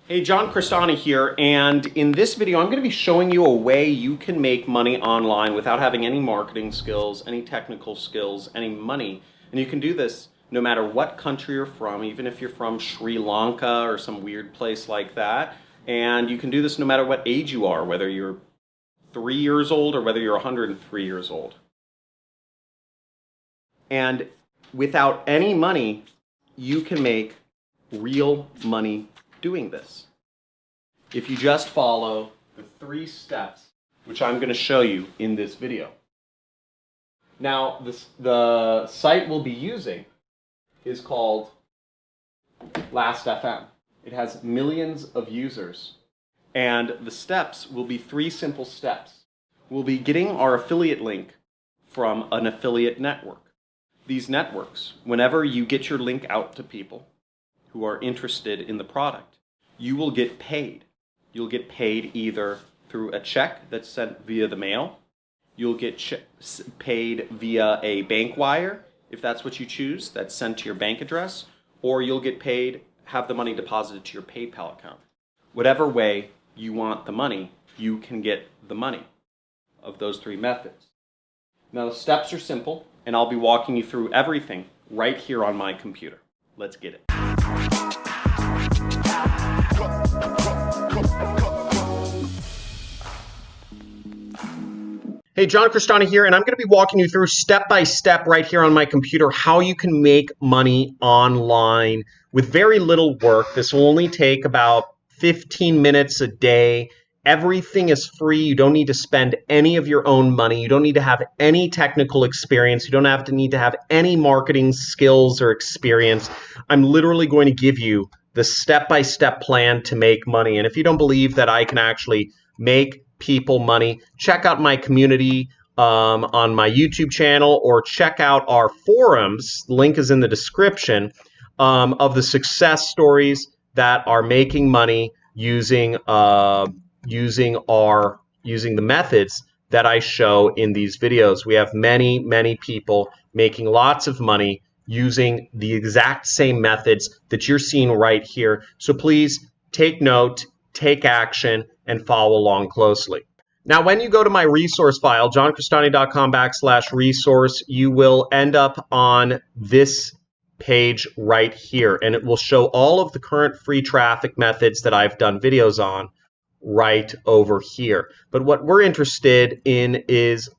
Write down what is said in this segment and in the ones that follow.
Hey, John Crestani here, and in this video I'm going to be showing you a way you can make money online without having any marketing skills, any technical skills, any money. And you can do this no matter what country you're from, even if you're from Sri Lanka or some weird place like that. And you can do this no matter what age you are, whether you're 3 years old or whether you're 103 years old. And without any money, you can make real money doing this if you just follow the 3 steps which I'm going to show you in this video. Now, the site we'll be using is called Last.fm. It has millions of users, and the steps will be 3 simple steps. We'll be getting our affiliate link from an affiliate network. These networks, whenever you get your link out to people who are interested in the product, you will get paid. You'll get paid either through a check that's sent via the mail. You'll get paid via a bank wire, if that's what you choose, that's sent to your bank address, or you'll get paid, have the money deposited to your PayPal account. Whatever way you want the money, you can get the money of those 3 methods. Now, the steps are simple, and I'll be walking you through everything right here on my computer. Let's get it. Hey, John Crestani here, and I'm going to be walking you through step by step right here on my computer how you can make money online with very little work. This will only take about 15 minutes a day. Everything is free. You don't need to spend any of your own money. You don't need to have any technical experience. You don't need to have any marketing skills or experience. I'm literally going to give you the step-by-step plan to make money. And if you don't believe that I can actually make people money, check out my community on my YouTube channel, or check out our forums. The link is in the description of the success stories that are making money using the methods that I show in these videos. We have many people making lots of money using the exact same methods that you're seeing right here. So please take note, take action, and follow along closely. Now, when you go to my resource file, johncrestani.com/resource, you will end up on this page right here, and it will show all of the current free traffic methods that I've done videos on right over here. But what we're interested in is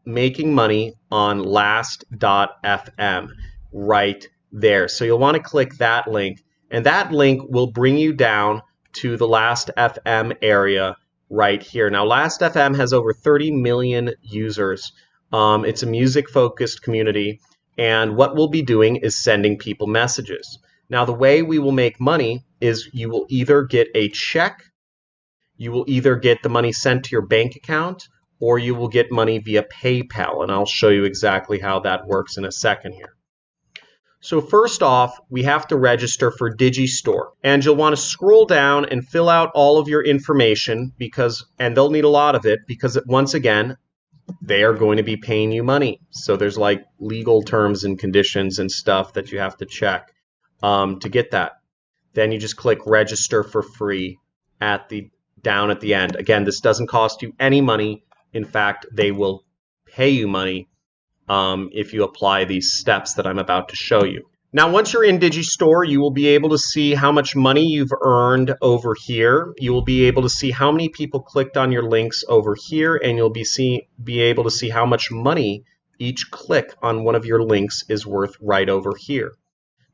making money on Last.fm right there. So you'll want to click that link, and that link will bring you down to the Last.fm area right here. Now, Last.fm has over 30 million users. It's a music-focused community, and what we'll be doing is sending people messages. Now, the way we will make money is you will either get a check, you will either get the money sent to your bank account, or you will get money via PayPal, and I'll show you exactly how that works in a second here. So first off, we have to register for NextDoor, and you'll want to scroll down and fill out all of your information and they'll need a lot of it because once again, they are going to be paying you money. So there's like legal terms and conditions and stuff that you have to check to get that. Then you just click register for free down at the end. Again, this doesn't cost you any money. In fact, they will pay you money if you apply these steps that I'm about to show you. Now, once you're in NextDoor, you will be able to see how much money you've earned over here. You will be able to see how many people clicked on your links over here, and you'll be able to see how much money each click on one of your links is worth right over here.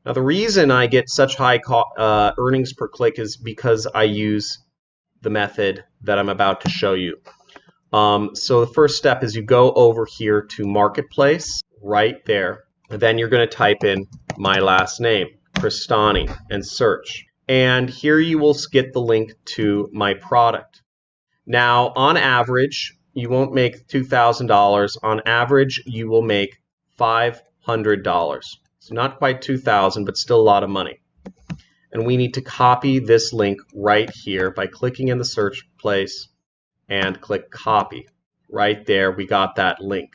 Now, the reason I get such high earnings per click is because I use the method that I'm about to show you. So the first step is you go over here to Marketplace, right there. And then you're going to type in my last name, Crestani, and search. And here you will get the link to my product. Now, on average, you won't make $2,000. On average, you will make $500. So not quite $2,000, but still a lot of money. And we need to copy this link right here by clicking in the search place and click copy. Right there, we got that link.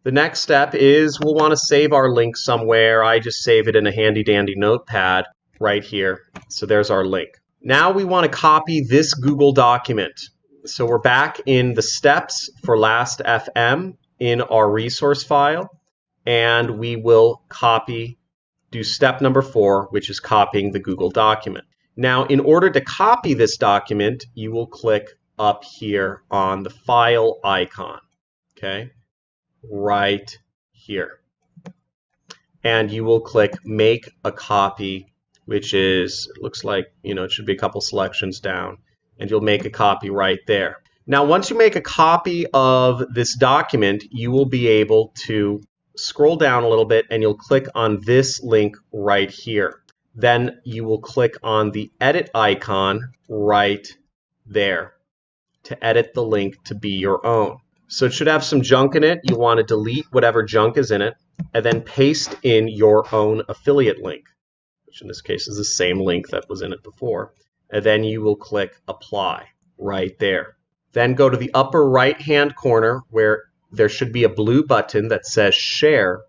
The next step is we'll want to save our link somewhere. I just save it in a handy dandy notepad right here. So there's our link. Now we want to copy this Google document. So we're back in the steps for Last.fm in our resource file, and we will do step number 4, which is copying the Google document. Now, in order to copy this document, you will click up here on the file icon, okay, right here. And you will click make a copy, which is, it looks like, it should be a couple selections down, and you'll make a copy right there. Now, once you make a copy of this document, you will be able to scroll down a little bit and you'll click on this link right here. Then you will click on the edit icon right there to edit the link to be your own. So it should have some junk in it. You want to delete whatever junk is in it and then paste in your own affiliate link, which in this case is the same link that was in it before. And then you will click apply right there. Then go to the upper right hand corner where there should be a blue button that says share,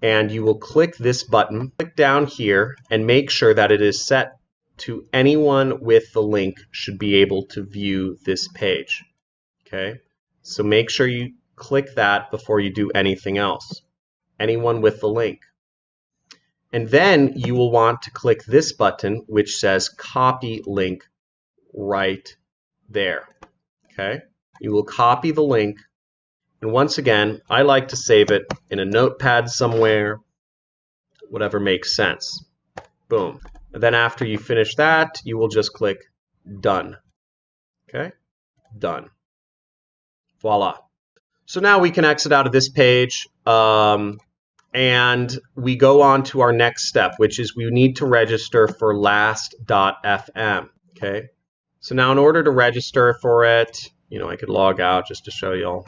and you will click this button, click down here, and make sure that it is set to anyone with the link should be able to view this page. Okay, so make sure you click that before you do anything else. Anyone with the link. And then you will want to click this button which says copy link right there. Okay, you will copy the link. And once again, I like to save it in a notepad somewhere, whatever makes sense. Boom. And then after you finish that, you will just click done. Okay? Done. Voila. So now we can exit out of this page and we go on to our next step, which is we need to register for Last.fm. Okay? So now in order to register for it, I could log out just to show y'all.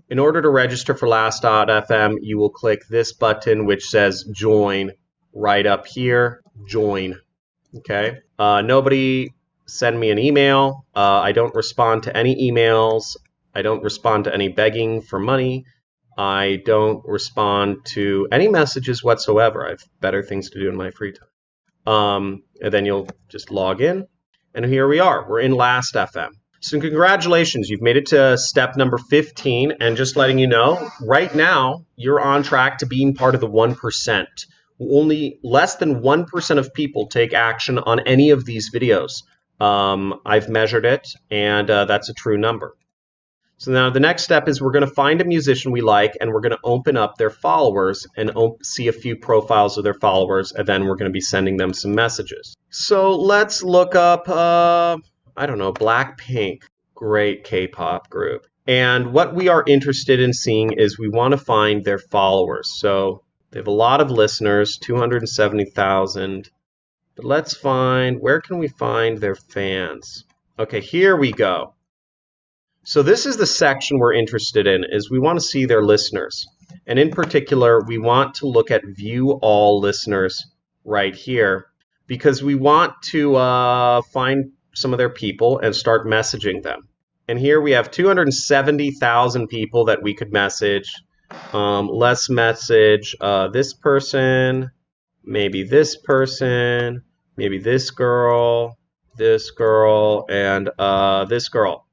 In order to register for Last.fm, you will click this button which says join right up here. Join. Okay. Nobody send me an email. I don't respond to any emails. I don't respond to any begging for money. I don't respond to any messages whatsoever. I have better things to do in my free time. And then you'll just log in. And here we are. We're in Last.fm. So congratulations, you've made it to step number 15, and just letting you know, right now, you're on track to being part of the 1%. Only less than 1% of people take action on any of these videos. I've measured it, and that's a true number. So now the next step is we're going to find a musician we like, and we're going to open up their followers and see a few profiles of their followers, and then we're going to be sending them some messages. So let's look up... I don't know, Blackpink, great K-pop group. And what we are interested in seeing is we want to find their followers. So they have a lot of listeners, 270,000. But let's find, where can we find their fans? Okay, here we go. So this is the section we're interested in, is we want to see their listeners. And in particular, we want to look at view all listeners right here because we want to find some of their people and start messaging them. And here we have 270,000 people that we could message. Let's message this person, maybe this person, maybe this girl, and this girl.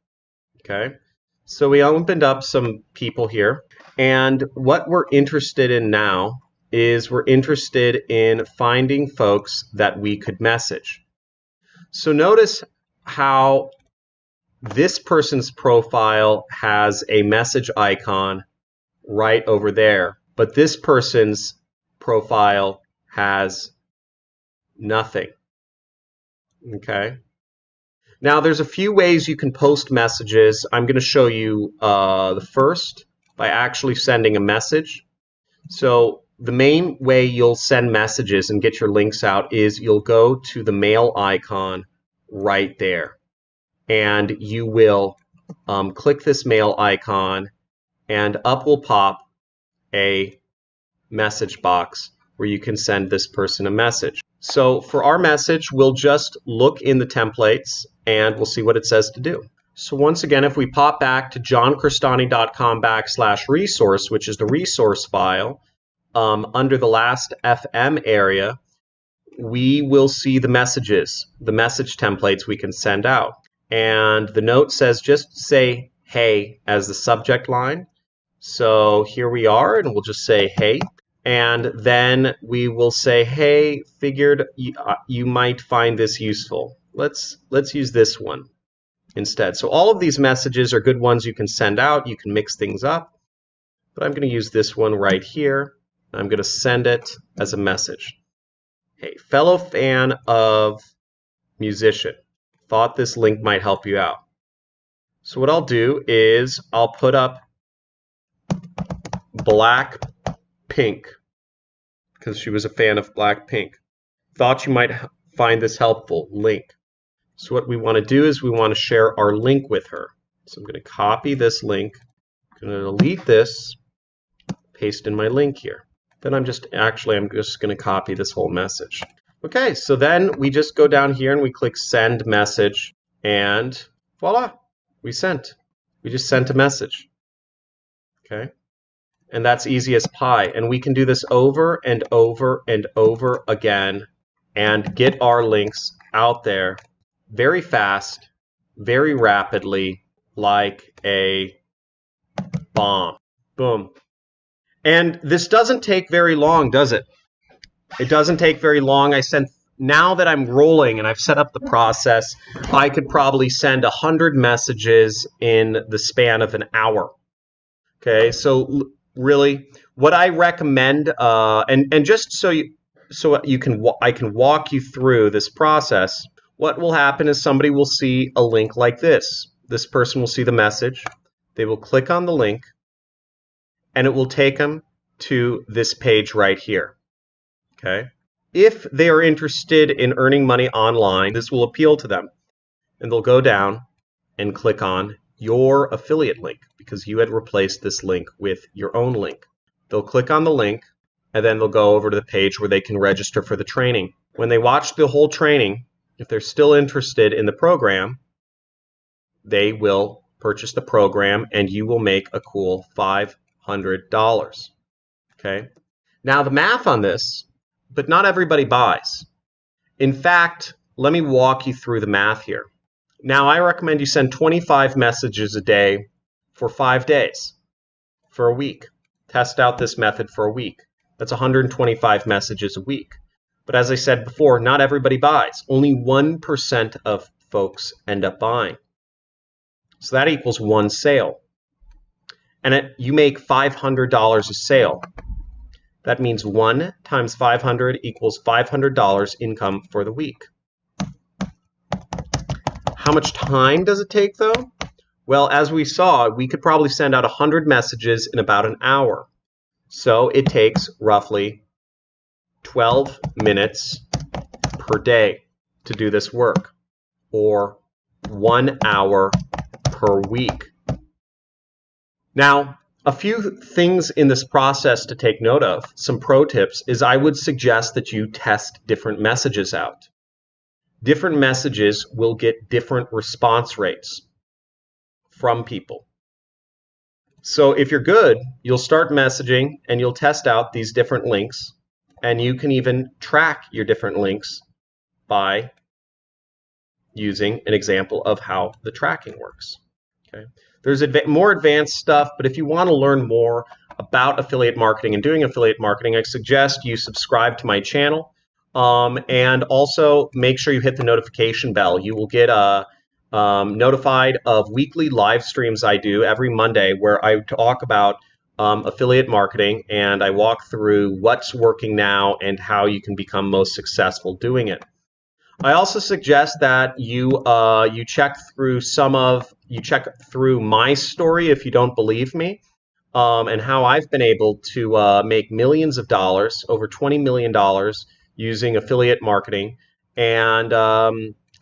Okay, so we opened up some people here, and what we're interested in now is we're interested in finding folks that we could message. So notice how this person's profile has a message icon right over there, but this person's profile has nothing. Okay. Now there's a few ways you can post messages. I'm going to show you the first by actually sending a message. So the main way you'll send messages and get your links out is you'll go to the mail icon right there, and you will click this mail icon, and up will pop a message box where you can send this person a message. So for our message, we'll just look in the templates and we'll see what it says to do. So once again, if we pop back to johncrestani.com/resource, which is the resource file, under the Last.fm area, we will see the messages, the message templates we can send out. And the note says just say hey as the subject line. So here we are, and we'll just say hey. And then we will say, hey, figured you might find this useful. Let's use this one instead. So all of these messages are good ones you can send out. You can mix things up. But I'm going to use this one right here. I'm going to send it as a message. Hey, fellow fan of musician, thought this link might help you out. So what I'll do is I'll put up Blackpink, because she was a fan of Blackpink. Thought you might find this helpful, link. So what we want to do is we want to share our link with her. So I'm going to copy this link. I'm going to delete this, paste in my link here. Then I'm just going to copy this whole message. Okay, so then we just go down here and we click send message, and voila, we sent. We just sent a message. Okay. And that's easy as pie. And we can do this over and over and over again and get our links out there very fast, very rapidly, like a bomb. Boom. And this doesn't take very long, does it? It doesn't take very long. Now that I'm rolling and I've set up the process, I could probably send 100 messages in the span of an hour. Okay, so really, what I recommend, and just so I can walk you through this process. What will happen is somebody will see a link like this. This person will see the message. They will click on the link, and it will take them to this page right here. Okay. If they are interested in earning money online, this will appeal to them, and they'll go down and click on your affiliate link, because you had replaced this link with your own link. They'll click on the link, and then they'll go over to the page where they can register for the training. When they watch the whole training, if they're still interested in the program, they will purchase the program, and you will make a cool $500. Okay? Now, the math on this, but not everybody buys. In fact, let me walk you through the math here. Now, I recommend you send 25 messages a day for 5 days, for a week. Test out this method for a week. That's 125 messages a week. But as I said before, not everybody buys. Only 1% of folks end up buying. So that equals one sale. And you make $500 a sale. That means 1 times 500 equals $500 income for the week. How much time does it take, though? Well, as we saw, we could probably send out 100 messages in about an hour. So it takes roughly 12 minutes per day to do this work, or 1 hour per week. Now, a few things in this process to take note of, some pro tips, is I would suggest that you test different messages out. Different messages will get different response rates from people. So if you're good, you'll start messaging and you'll test out these different links, and you can even track your different links by using an example of how the tracking works. Okay. There's more advanced stuff, but if you want to learn more about affiliate marketing and doing affiliate marketing, I suggest you subscribe to my channel, and also make sure you hit the notification bell. You will get notified of weekly live streams I do every Monday, where I talk about affiliate marketing, and I walk through what's working now and how you can become most successful doing it. I also suggest that you check through my story if you don't believe me, and how I've been able to make millions of dollars, over $20 million, using affiliate marketing, and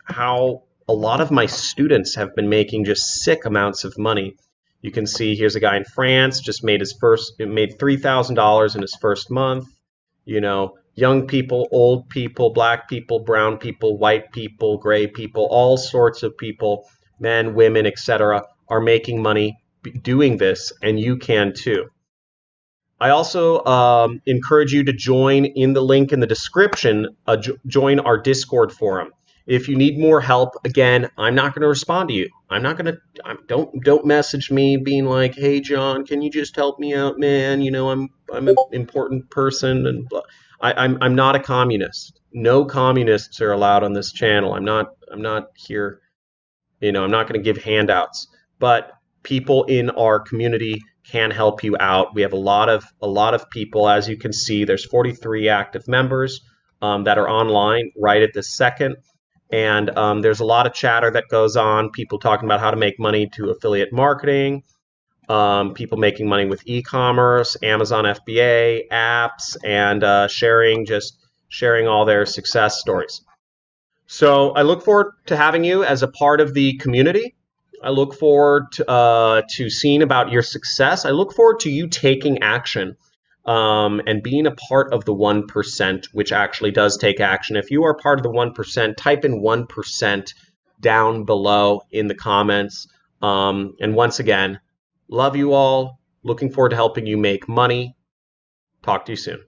how a lot of my students have been making just sick amounts of money. You can see here's a guy in France, just made $3,000 in his first month. You know, young people, old people, black people, brown people, white people, gray people, all sorts of people, men, women, etc., are making money doing this, and you can too. I also encourage you to join in the link in the description, join our Discord forum. If you need more help, again, I'm not going to respond to you. I'm not going to, don't message me being like, hey, John, can you just help me out, man? You know, I'm an important person. And blah. I'm not a communist. No communists are allowed on this channel. I'm not here, you know, I'm not going to give handouts, but people in our community can help you out. We have a lot of people, as you can see. There's 43 active members that are online right at this second, and there's a lot of chatter that goes on. People talking about how to make money to affiliate marketing. People making money with e-commerce, Amazon FBA, apps, and sharing all their success stories. So I look forward to having you as a part of the community. I look forward to seeing about your success. I look forward to you taking action and being a part of the 1%, which actually does take action. If you are part of the 1%, type in 1% down below in the comments. And once again, love you all. Looking forward to helping you make money. Talk to you soon.